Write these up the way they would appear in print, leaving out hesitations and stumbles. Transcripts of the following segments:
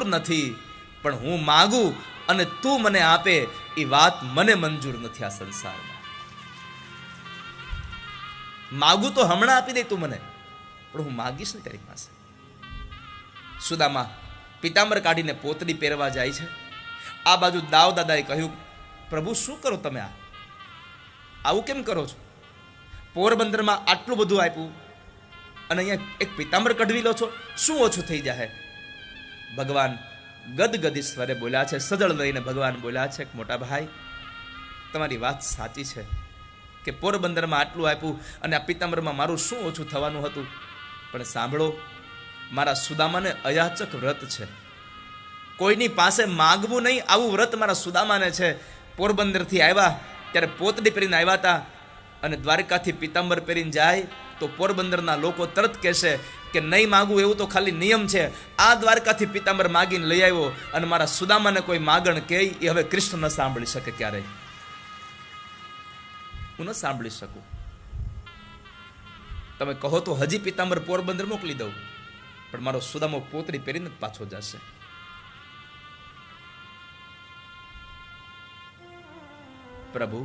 નથી, પણ હું માગું અને તું મને આપે એ વાત મને મંજૂર નથી આ સંસારમાં. માગું તો હમણાં આપી દે તું મને, પણ હું માગીશ ને તારી પાસે. સુદામા પિતાંબર કાઢીને પોતડી પહેરવા જાય છે. આ બાજુ દાવ દાદાએ કહ્યું, પ્રભુ શું કરો તમે, આવું કેમ કરો છો? પોરબંદરમાં આટલું બધું આપ્યું અને અહીંયા એક પિતાંબર કઢવી લો છો, શું ઓછું થઈ જાય? ભગવાન ગદગદી સ્વરે બોલ્યા છે, સજળ લઈને ભગવાન બોલ્યા છે, મોટા ભાઈ તમારી વાત સાચી છે કે પોરબંદરમાં આટલું આપ્યું અને આ પિતાંબરમાં મારું શું ઓછું થવાનું હતું, પણ સાંભળો, મારા સુદામાને અયાચક વ્રત છે, કોઈની પાસે માગવું નહીં આવું વ્રત મારા સુદામાને છે. પોરબંદરથી આવ્યા ત્યારે પોતડી પહેરીને આવ્યા હતા અને દ્વારકાથી પિતાંબર પહેરીને જાય તો પોરબંદરના લોકો તરત કહેશે કે નહીં માગવું એવું તો ખાલી નિયમ છે. આ દ્વારકાથી પિતાંબર માગીને લઈ આવ્યો અને મારા સુદામાને કોઈ માગણ કહે એ હવે કૃષ્ણ ન સાંભળી શકે, ક્યારેય હું ન સાંભળી શકું. તમે કહો તો હજી પિતાંબર પોરબંદર મોકલી દઉં, પણ મારો સુદામો પોતડી પહેરીને પાછો જશે. પ્રભુ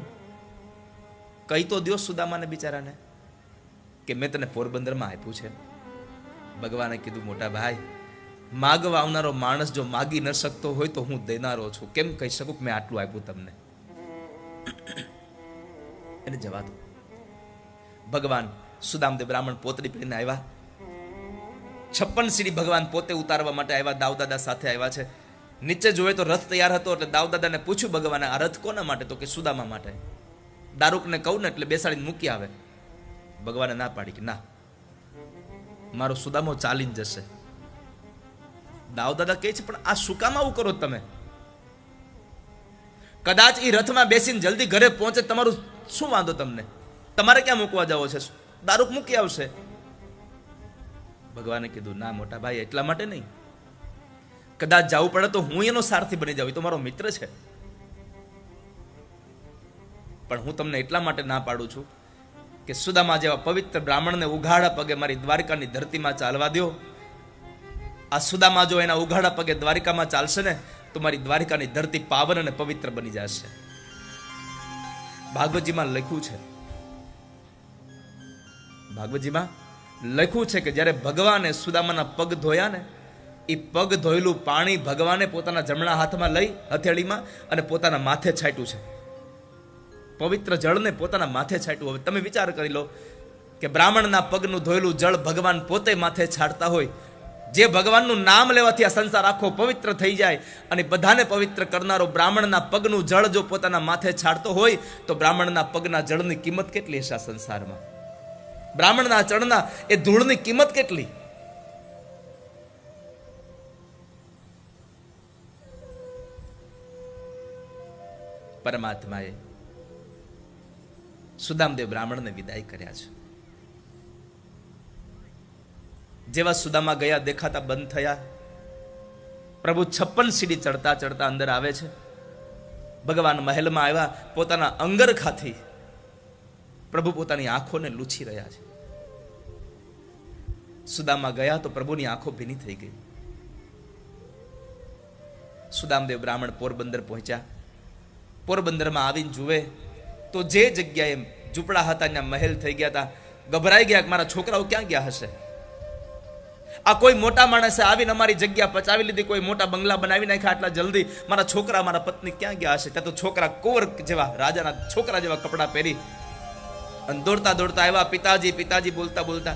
કઈ તો દો સુદામાને બિચારાને કે મેં તને પોરબંદરમાં આપ્યું છે. ભગવાને કીધું, મોટા ભાઈ માગવા આવનારો માણસ જો માગી ન શકતો હોય તો હું દેનારો છું, કેમ કહી શકું કે મેં આટલું આપ્યું તમને? એને જવા દો. ભગવાન સુદામદેવ બ્રાહ્મણ પોતડી પહેરીને આવ્યા. 56 સીડી ભગવાન પોતે ઉતારવા માટે આવ્યા, દાવદાદા સાથે આવ્યા છે. નીચે જોયે તો રથ તૈયાર હતો એટલે દાવદાદાને પૂછ્યું ભગવાને, આ રથ કોના માટે? તો કે સુદામા માટે. દારૂકને કહું ને એટલે બેસાડીને મૂકી આવે. ભગવાને ના પાડી કે ના, મારો સુદામો ચાલીને જશે. દાવદાદા કહે છે, પણ આ શું કામ આવું કરો તમે? કદાચ એ રથમાં બેસીને જલ્દી ઘરે પહોંચે, તમારું શું વાંધો તમને? તમારે ક્યાં મૂકવા જાવો છે? દારૂક મૂકી આવશે. ભગવાને કીધું, ના મોટા ભાઈ, એટલા માટે નહીં, કદાચ જવું પડે તો હું એનો સારથી બની જાઉં, એ તો મારો મિત્ર છે. પણ હું તમને એટલા માટે ના પાડું છું કે સુદામા જેવા પવિત્ર બ્રાહ્મણને ઉઘાડા પગે મારી દ્વારકાની ધરતીમાં ચાલવા દો. આ સુદામા જો એના ઉઘાડા પગે દ્વારકામાં ચાલશે ને તો મારી દ્વારકાની ધરતી પાવન અને પવિત્ર બની જશે. ભાગવતજીમાં લખ્યું છે, ભાગવતજીમાં લખ્યું છે કે જ્યારે ભગવાને સુદામાના પગ ધોયા ને, એ પગ ધોયેલું પાણી ભગવાને પોતાના જમણા હાથમાં લઈ હથેળીમાં અને પોતાના માથે છાંટ્યું છે. પવિત્ર જળને પોતાના માથે છાંટ્યું. હવે તમે વિચાર કરી લો કે બ્રાહ્મણના પગનું ધોયેલું જળ ભગવાન પોતે માથે છાંટતા હોય. જે ભગવાનનું નામ લેવાથી આ સંસાર આખો પવિત્ર થઈ જાય અને બધાને પવિત્ર કરનારો બ્રાહ્મણના પગનું જળ જો પોતાના માથે છાંટતો હોય તો બ્રાહ્મણના પગના જળની કિંમત કેટલી હશે આ સંસારમાં? બ્રાહ્મણના ચરણના એ ધૂળની કિંમત કેટલી? પરમાત્માએ સુદામદેવ બ્રાહ્મણને વિદાય કર્યા છે. જેવા સુદામા ગયા દેખાતા બંધ થયા. પ્રભુ 56 સીડી ચડતા ચડતા અંદર આવે છે. ભગવાન મહેલમાં આવ્યા. પોતાના અંગરખાથી પ્રભુ પોતાની આંખોને લૂછી રહ્યા છે. સુદામા ગયા તો પ્રભુની આંખો ભીની થઈ ગઈ. સુદામદેવ બ્રાહ્મણ પોરબંદર પહોંચ્યા. પોરબંદરમાં આવીને જુએ તો જે જગ્યાએ ઝૂંપડા હતા ત્યાં મહેલ થઈ ગયા હતા. ગભરાઈ ગયા કે મારા છોકરાઓ ક્યાં ગયા હશે? આ કોઈ મોટા માણસે આવીને અમારી જગ્યા પચાવી લીધી, કોઈ મોટા બંગલા બનાવી નાખ્યા આટલા જલ્દી, મારા છોકરા મારા પત્ની ક્યાં ગયા હશે? ત્યાં તો છોકરા કુંવર જેવા, રાજાના છોકરા જેવા કપડાં પહેરી અને દોડતા દોડતા આવ્યા. પિતાજી પિતાજી બોલતા બોલતા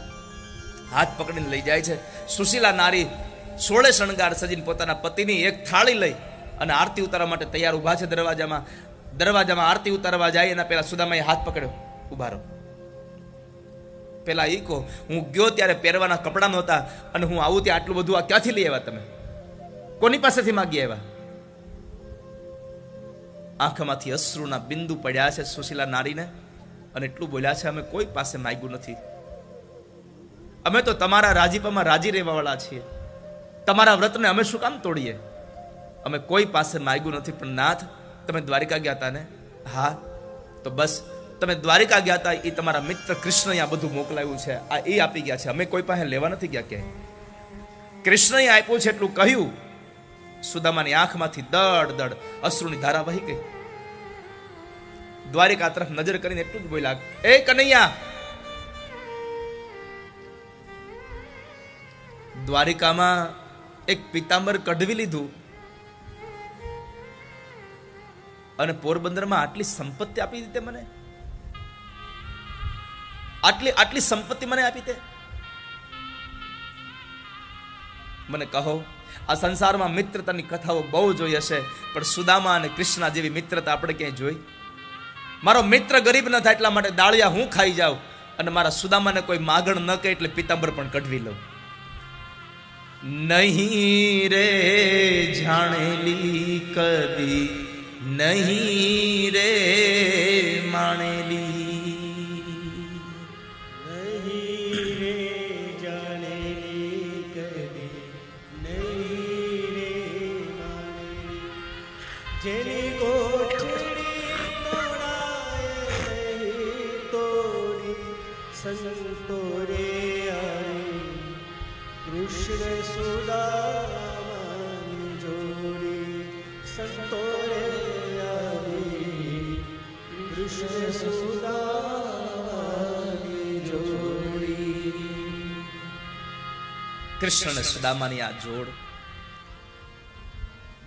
હાથ પકડીને લઈ જાય છે. સુશીલા નારી 16 શણગાર સજીને પોતાના પતિની એક થાળી લઈ અને આરતી ઉતારવા માટે તૈયાર ઉભા છે. દરવાજામાં આરતી ઉતારવા જાય એના પેલા સુદામાએ હાથ પકડ્યો, ઉભા રહો. પેલા ઈ કહો, હું ગયો ત્યારે પહેરવાના કપડા નહોતા અને હું આવું ત્યાં આટલું બધું આ ક્યાંથી લઈ આવ્યા? તમે કોની પાસેથી માગી આવ્યા? આંખમાંથી અશ્રુના બિંદુ પડ્યા છે સુશીલા નારીને અને એટલું બોલ્યા છે, અમે કોઈ પાસે માગ્યું નથી. અમે તો તમારા રાજીપામાં રાજી રહેવા વાળા છીએ. તમારા વ્રતને અમે શું કામ તોડીએ? અમે કોઈ પાસે માગ્યું નથી. પણ નાથ, તમે દ્વારિકા ગયા હતા ને? હા, તો બસ તમે દ્વારિકા ગયા હતા એ તમારા મિત્ર કૃષ્ણએ આ બધું મોકલાવ્યું છે, આ એ આપી ગયા છે. અમે કોઈ પાસે લેવા નથી ગયા ક્યાંય. કૃષ્ણએ આપ્યું છે એટલું કહ્યું સુદામાની આંખમાંથી દડ દડ અશ્રુની ધારા વહી ગઈ. દ્વારિકા તરફ નજર કરીને એટલું જ બોલ્યા, એ કનૈયા. દ્વારિકામાં એક પિતાંબર કઢવી લીધું અને પોરબંદરમાં આટલી સંપત્તિ આપી દીધી મને, આટલી સંપત્તિ મને આપી તે. મને કહો, આ સંસારમાં મિત્રતાની કથાઓ બહુ જોઈ હશે, પણ સુદામા અને કૃષ્ણ જેવી મિત્રતા આપણે ક્યાંય જોઈ? મારો મિત્ર ગરીબ ન થાય એટલા માટે દાળિયા હું ખાઈ જાઉં, અને મારા સુદામાને કોઈ માગણ ન કહે એટલે પિતાંબર પણ કઢવી લઉં. નહીં રે જાણેલી કદી, નહીં રે માણેલી, નહીં રે જાણેલી કદી, નહીં રે માણેલી. જેની કોઠડી તોડાય નહીં તોડી, સંતો રે આવી કૃષ્ણ સુદામાની જોડી. સંતો રે આવી કૃષ્ણ સુદામાની જોડી. કૃષ્ણ અને સુદામાની આ જોડ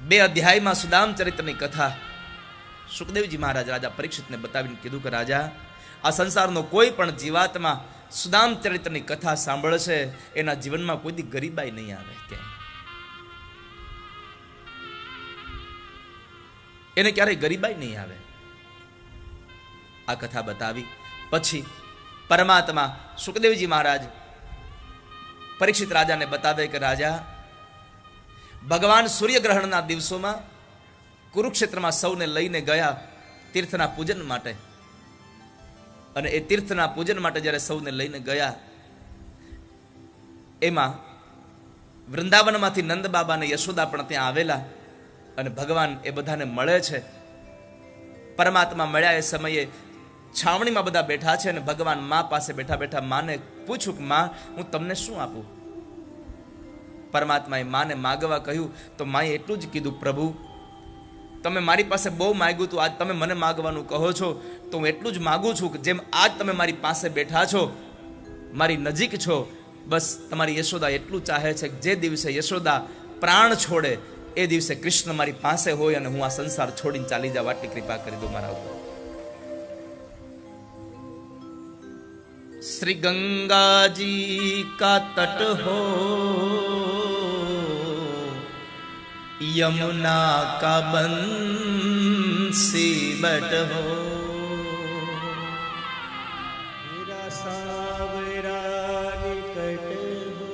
2 અધ્યાયમાં સુદામ ચરિત્રની કથા સુખદેવજી મહારાજ રાજા પરીક્ષિતને બતાવીને કીધું કે રાજા, આ સંસારનો કોઈ પણ જીવાત્મા સુદામ ચરિત્રની કથા સાંભળશે, એના જીવનમાં કોઈ દી ગરીબાઈ નહીં આવે, એને ક્યારેય ગરીબાઈ નહીં આવે. આ કથા બતાવી પછી પરમાત્મા સુખદેવજી મહારાજ પરીક્ષિત રાજાને બતાવે કે રાજા, ભગવાન સૂર્યગ્રહણના દિવસોમાં કુરુક્ષેત્રમાં સૌને લઈને ગયા તીર્થના પૂજન માટે, અને એ તીર્થના પૂજન માટે જ્યારે સૌને લઈને ગયા, એમાં વૃંદાવનમાંથી નંદ બાબા અને યશોદા પણ ત્યાં આવેલા, અને ભગવાન એ બધાને મળે છે. પરમાત્મા મળ્યા એ સમયે છાવણીમાં બધા બેઠા છે, અને ભગવાન મા પાસે બેઠા બેઠા માને પૂછ્યું કે મા, હું તમને શું આપું? પરમાત્માએ માને માગવા કહ્યું તો માએ એટલું જ કીધું, પ્રભુ તમે મારી પાસે બહુ માગ્યું હતું, આજ તમે મને માગવાનું કહો છો, તો હું એટલું જ માગું છું કે જેમ આજ તમે મારી પાસે બેઠા છો, મારી નજીક છો, બસ તમારી યશોદા એટલું ચાહે છે કે જે દિવસે યશોદા પ્રાણ છોડે એ દિવસે કૃષ્ણ મારી પાસે હોય અને હું આ સંસાર છોડીને ચાલી જાઉં, આટલી કૃપા કરી દો મારા ઉપર. श्री गंगा जी का तट हो, यमुना का बंसी बट हो, मेरा सावरा निकट हो,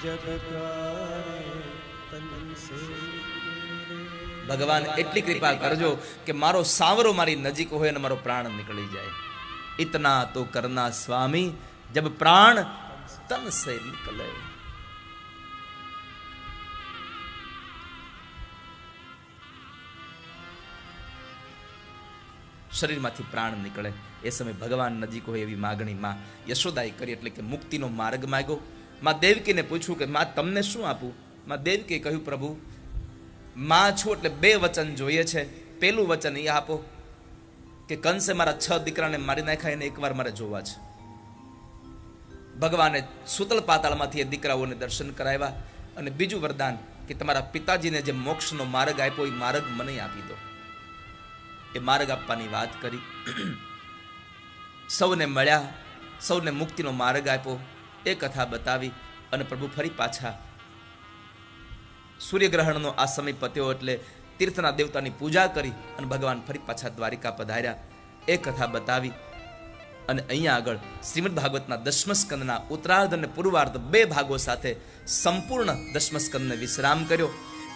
जब तन से. ભગવાન એટલી કૃપા કરજો કે મારો સાવરો મારી નજીક હોય અને મારો પ્રાણ નીકળી જાય. इतना तो करना स्वामी जब प्राण तन से निकले. શરીરમાંથી પ્રાણ નીકળે એ સમય ભગવાન નજીક હોય એવી માગણી માં યશોદાએ કરી, એટલે કે મુક્તિનો માર્ગ માંગ્યો. માં દેવકીને પૂછ્યું કે માં તમને શું આપું? માં દેવકીએ કહ્યું, પ્રભુ માં છું એટલે 2 વચન જોઈએ છે. પેલું વચન એ આપો કે કંસે મારા 6 દીકરાને મારી નાખ્યા, એને એકવાર મારે જોવા છે. ભગવાને સુતલ પાતાળમાંથી એ દીકરાઓને દર્શન કરાવ્યા, અને બીજું વરદાન કે તમારા પિતાજીને જે મોક્ષનો માર્ગ આપ્યો એ માર્ગ મને આપી દો. એ માર્ગ આપવાની વાત કરી. સૌને મળ્યા, સૌને મુક્તિનો માર્ગ આપ્યો, એ કથા બતાવી, અને પ્રભુ ફરી પાછા સૂર્યગ્રહણનો આ સમય પત્યો એટલે તીર્થના દેવતાની પૂજા કરી અને ભગવાન ફરી પાછા દ્વારિકા પધાર્યા. એ કથા બતાવી, અને અહીંયા આગળ શ્રીમદ ભાગવતના 10મ સ્કંદના ઉત્તરાર્ધ અને પૂર્વાર્ધ 2 ભાગો સાથે સંપૂર્ણ 10મ સ્કંદને વિશ્રામ કર્યો.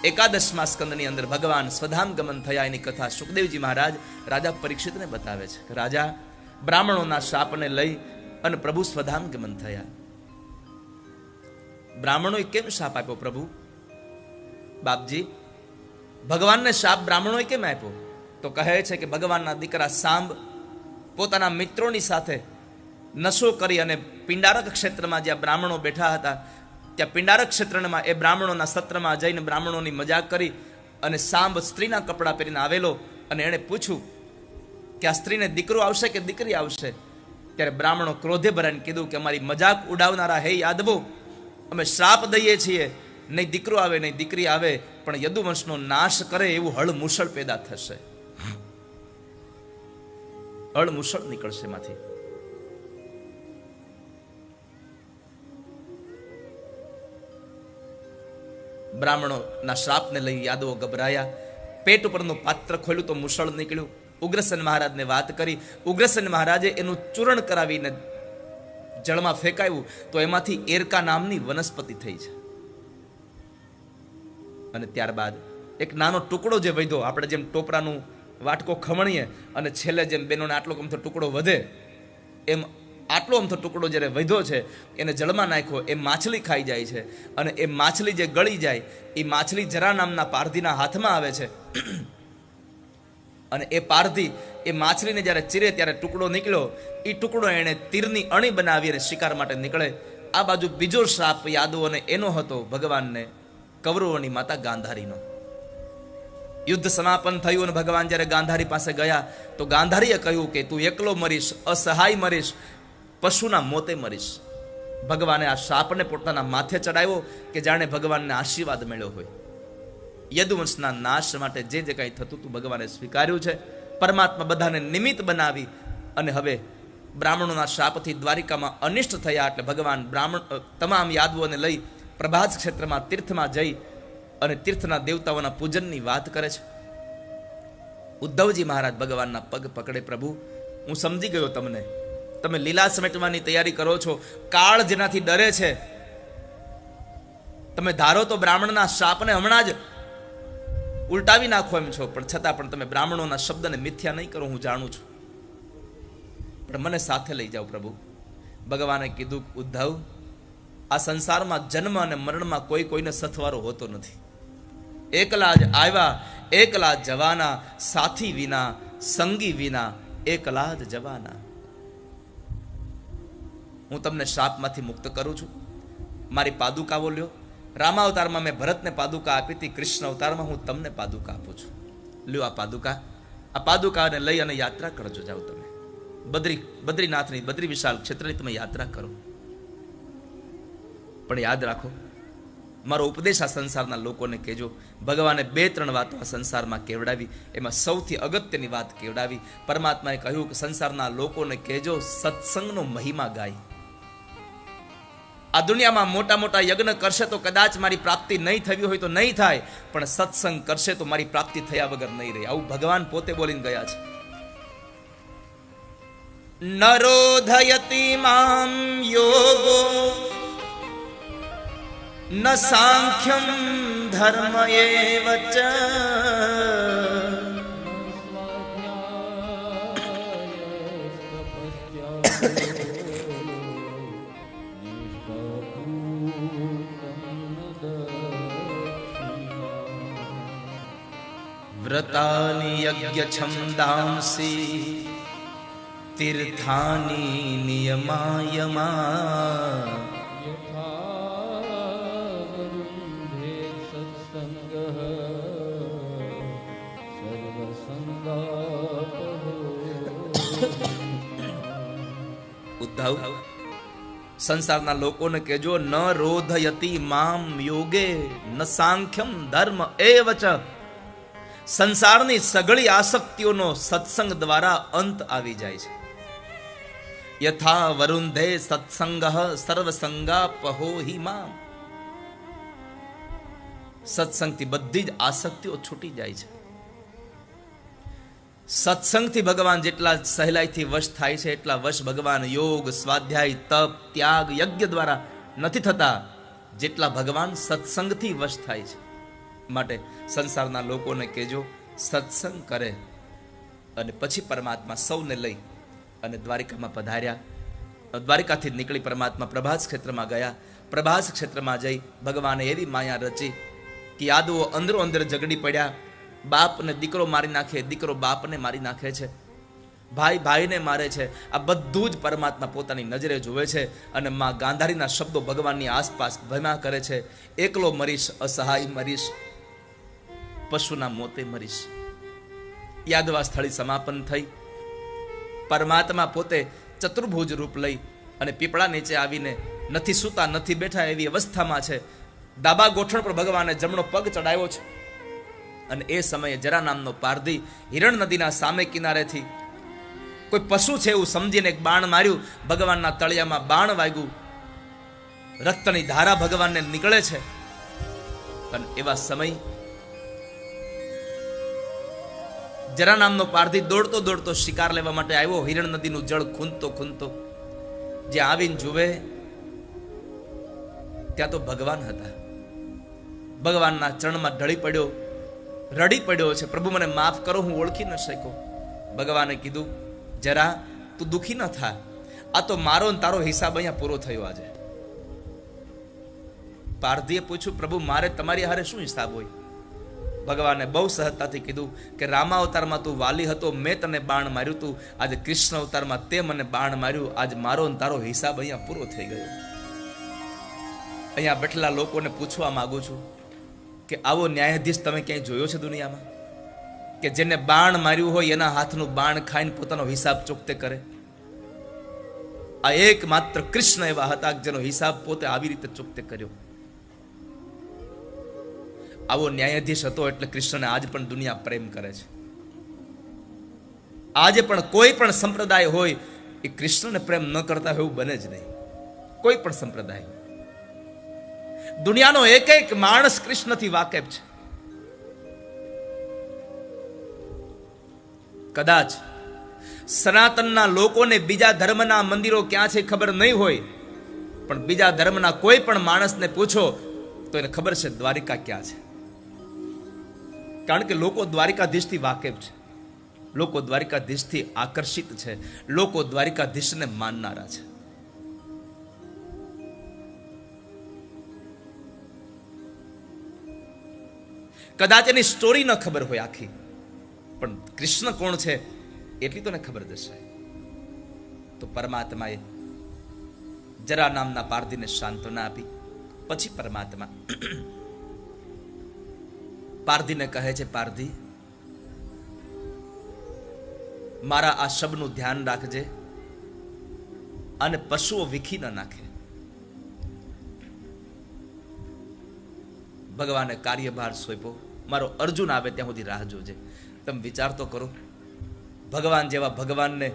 11મા સ્કંદની અંદર ભગવાન સ્વધામ ગમન થયા એની કથા સુખદેવજી મહારાજ રાજા પરીક્ષિતને બતાવે છે. રાજા બ્રાહ્મણોના શાપને લઈ અને પ્રભુ સ્વધામ ગમન થયા. બ્રાહ્મણોએ કેમ શાપ આપ્યો પ્રભુ? બાપજી, ભગવાનને શાપ બ્રાહ્મણોએ કેમ આપ્યો? તો કહે છે કે ભગવાનના દીકરા સાંબ પોતાના મિત્રોની સાથે નશો કરી અને પિંડારક ક્ષેત્રમાં જ્યાં બ્રાહ્મણો બેઠા હતા ત્યાં પિંડારક ક્ષેત્રમાં એ બ્રાહ્મણોના સત્રમાં જઈને બ્રાહ્મણોની મજાક કરી અને સાંભ સ્ત્રીના કપડાં પહેરીને આવેલો અને એણે પૂછ્યું કે આ સ્ત્રીને દીકરો આવશે કે દીકરી આવશે? ત્યારે બ્રાહ્મણો ક્રોધે ભરાઈને કીધું કે અમારી મજાક ઉડાવનારા હે યાદવો, અમે શ્રાપ દઈએ છીએ, નહીં દીકરો આવે નહીં દીકરી આવે, પણ યદુવંશનો નાશ કરે એવું હળ મુસળ પેદા થશે. હળ મુસળ નીકળશે એમાંથી. બ્રાહ્મણોના શ્રાપને લઈ યાદવો ગભરાયા. પેટ ઉપરનું પાત્ર ખોલ્યું તો મુસળ નીકળ્યું. ઉગ્રસેન મહારાજને વાત કરી. ઉગ્રસેન મહારાજે એનું ચૂર્ણ કરાવીને જળમાં ફેંકાયું તો એમાંથી એરકા નામની વનસ્પતિ થઈ છે. અને ત્યારબાદ એક નાનો ટુકડો જે વધ્યો, આપણે જેમ ટોપરાનું વાટકો ખમણીએ અને છેલ્લે જેમ બેનોને આટલો અમથો ટુકડો વધે, એમ આટલો અમથો ટુકડો જ્યારે વધ્યો છે એને જળમાં નાખ્યો. એ માછલી ખાઈ જાય છે અને એ માછલી જે ગળી જાય એ માછલી જરા નામના પારધીના હાથમાં આવે છે. અને એ પારધી એ માછલીને જ્યારે ચીરે ત્યારે ટુકડો નીકળ્યો. એ ટુકડો એણે તીરની અણી બનાવી અને શિકાર માટે નીકળે. આ બાજુ બીજો શ્રાપ યાદવોને એનો હતો, ભગવાનને કૌરવોની માતા ગાંધારીનો. યુદ્ધ સમાપન થયું અને ભગવાન જ્યારે ગાંધારી પાસે ગયા તો ગાંધારીએ કહ્યું કે તું એકલો મરીશ, અસહાય મરીશ, પશુના મોતે મરીશ. ભગવાને આ શાપને પોતાના માથે ચડાવ્યો કે જાણે ભગવાનને આશીર્વાદ મળ્યો હોય. યદુવંશના નાશ માટે જે જે કંઈ થતું હતું ભગવાને સ્વીકાર્યું છે. પરમાત્મા બધાને નિમિત્ત બનાવી અને હવે બ્રાહ્મણોના શાપથી દ્વારિકામાં અનિષ્ટ થયા એટલે ભગવાન તમામ યાદવોને લઈ પ્રભાસ ક્ષેત્રમાં તીર્થમાં જઈ અને તીર્થના દેવતાઓના પૂજનની વાત કરે છે. ઉદ્ધવજી મહારાજ ભગવાનના પગ પકડે, પ્રભુ હું સમજી ગયો તમને, તમે લીલા સમેટવાની તૈયારી કરો છો, કાળ જેનાથી ડરે છે, તમે ધારો તો બ્રાહ્મણના શાપને હમણાં જ ઉલટાવી નાખો એમ છો, પણ છતાં પણ તમે બ્રાહ્મણોના શબ્દને મિથ્યા નહીં કરો, હું જાણું છું, પણ મને સાથે લઈ જાઓ પ્રભુ. ભગવાને કીધું, ઉદ્ધવ આ સંસારમાં જન્મ અને મરણમાં કોઈ કોઈને સથવારો હોતો નથી. એકલા જ આવ્યા, એકલા જવાના, સાથી વિના, સંગી વિના, એકલા જ જવાના. હું તમને શાપમાંથી મુક્ત કરું છું. મારી પાદુકાઓ લ્યો. રામાવતારમાં મેં ભરતને પાદુકા આપી હતી, કૃષ્ણ અવતારમાં હું તમને પાદુકા આપું છું. લ્યો આ પાદુકા. આ પાદુકાને લઈ અને યાત્રા કરજો. જાઓ તમે બદ્રીનાથની, બદ્રી વિશાલ ક્ષેત્રની તમે યાત્રા કરો. પણ યાદ રાખો, મારો ઉપદેશ આ સંસારના લોકોને કહેજો. ભગવાને 2-3 વાતો આ સંસારમાં કેવડાવી, એમાં સૌથી અગત્યની વાત કેવડાવી. પરમાત્માએ કહ્યું કે સંસારના લોકોને કહેજો સત્સંગનો મહિમા ગાય. આ દુનિયામાં મોટા મોટા યજ્ઞ કરશે તો કદાચ મારી પ્રાપ્તિ નહીં થવી હોય તો નહીં થાય, પણ સત્સંગ કરશે તો મારી પ્રાપ્તિ થયા વગર નહીં રહે. આવું ભગવાન પોતે બોલીને ગયા છે. નરોધયતિ મામ યોગો ન સાંખ્યમ ધર્મ એવ ચ વ્રતાની યજ્ઞ છંદાંસી તીર્થાની નિયમાયમા ઉદ્ધવ સંસારના લોકોને કહેજો ન રોધયતિ મામ યોગે ન સાંખ્યમ ધર્મ એવ ચ. સંસારની સગળી આસક્તિઓનો સત્સંગ દ્વારા અંત આવી જાય છે. યથા વરુંધે સત્સંગ સર્વસંગાપહો હિ મામ. સત્સંગથી બધી જ આસક્તિઓ છૂટી જાય છે. સત્સંગથી ભગવાન જેટલા સહેલાઈથી વશ થાય છે એટલા વશ ભગવાન યોગ, સ્વાધ્યાય, તપ, ત્યાગ, યજ્ઞ દ્વારા નથી થતા જેટલા ભગવાન સત્સંગથી વશ થાય છે. માટે સંસારના લોકોને કહેજો સત્સંગ કરે. અને પછી પરમાત્મા સૌને લઈ અને દ્વારિકામાં પધાર્યા. દ્વારિકાથી નીકળી પરમાત્મા પ્રભાસ ક્ષેત્રમાં ગયા. પ્રભાસ ક્ષેત્રમાં જઈ ભગવાને એવી માયા રચી કે યાદવો અંદરો અંદર ઝઘડી પડ્યા. બાપને દીકરો મારી નાખે, દીકરો બાપને મારી નાખે છે. ભાઈ ભાઈને મારે છે, આ બધું જ પરમાત્મા પોતાની નજરે જોવે છે. અને માં ગાંધારીના શબ્દો ભગવાનની આસપાસ ભમ્યા કરે છે. એકલો મરીશ, અસહાય મરીશ, પશુના મોતે મરીશ. યાદવા સ્થળી સમાપન થઈ. પરમાત્મા પોતે ચતુર્ભુજ રૂપ લઈ અને પીપળા નીચે આવીને નથી સૂતા નથી બેઠા એવી અવસ્થામાં છે. ડાબા ગોઠણ પર ભગવાને જમણો પગ ચડાવ્યો છે. અને એ સમયે જરા નામનો પારધી હિરણ નદીના સામે કિનારેથી કોઈ પશુ છે એવું સમજીને એક બાણ માર્યું. ભગવાનના તળિયામાં બાણ વાગ્યું. રક્તની ધારા ભગવાનને નીકળે છે. અને એવા સમય જરા નામનો પારધી દોડતો દોડતો શિકાર લેવા માટે આવ્યો. હિરણ નદીનું જળ ખૂંદતો ખૂંદતો જ્યાં આવીને જુએ ત્યાં તો ભગવાન હતા. ભગવાનના ચરણમાં ઢળી પડ્યો, રડી પડ્યો છે. પ્રભુ મને માફ કરો, હું ઓળખી ન શક્યો. ભગવાને કીધું, જરા તું દુખી ન થા, આ તો મારો ને તારો હિસાબ અહીંયા પૂરો થયો આજે. પારધીએ પૂછ્યું, પ્રભુ મારે તમારી હારે શું હિસાબ હોય? ભગવાને બહુ સહજતાથી કીધું કે રામા અવતારમાં તું વાલી હતો, મેં તને બાણ માર્યું તું. આજે કૃષ્ણ અવતારમાં તે મને બાણ માર્યું. આજ મારો ને તારો હિસાબ અહીંયા પૂરો થઈ ગયો. અહીંયા બેઠેલા લોકોને પૂછવા માંગુ છું કે આવો ન્યાયાધીશ તમે ક્યાંય જોયો છે દુનિયામાં? કે જેને બાણ માર્યું હોય એના હાથનું બાણ ખાઈને પોતાનો હિસાબ ચૂકતે કરે? આ એકમાત્ર કૃષ્ણ એવા હતા જેનો હિસાબ પોતે આવી રીતે ચૂકતે કર્યો. આવો ન્યાયાધીશ હતો એટલે કૃષ્ણને આજ પણ દુનિયા પ્રેમ કરે છે. આજે પણ કોઈ પણ સંપ્રદાય હોય એ કૃષ્ણને પ્રેમ ન કરતા હોય એવું બને જ નહીં. કોઈ પણ સંપ્રદાય, દુનિયાનો એક એક માણસ કૃષ્ણથી વાકેફ છે. કદાચ સનાતનના લોકોને બીજા ધર્મના મંદિરો ક્યાં છે ખબર નહીં હોય, પણ બીજા ધર્મના કોઈ પણ માણસને પૂછો તો એને ખબર છે દ્વારિકા ક્યાં છે. કારણ કે લોકો દ્વારિકાધીશથી વાકેફ છે, લોકો દ્વારિકાધીશથી આકર્ષિત છે, લોકો દ્વારિકાધીશને માનનારા છે. કદાચ એની સ્ટોરી ન ખબર હોય આખી, પણ કૃષ્ણ કોણ છે એટલી તો ને ખબર જશે. તો પરમાત્માએ જરા નામના પારધીને સાંત્વના આપી. પછી પરમાત્મા પારધીને કહે છે, પારધી મારા આ શબ્દનું ધ્યાન રાખજે અને પશુઓ વીખી ન નાખે. ભગવાને કાર્યભાર સોંપ્યો, મારો અર્જુન આવે ત્યાં સુધી રાહ જોજે. તમે વિચાર તો કરો, ભગવાન જેવા ભગવાનને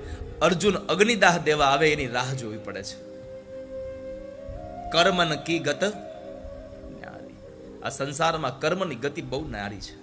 અર્જુન અગ્નિદાહ દેવા આવે એની રાહ જોવી પડે છે. કર્મન કી ગત ન્યારી. આ સંસારમાં કર્મની ગતિ બહુ ન્યારી છે.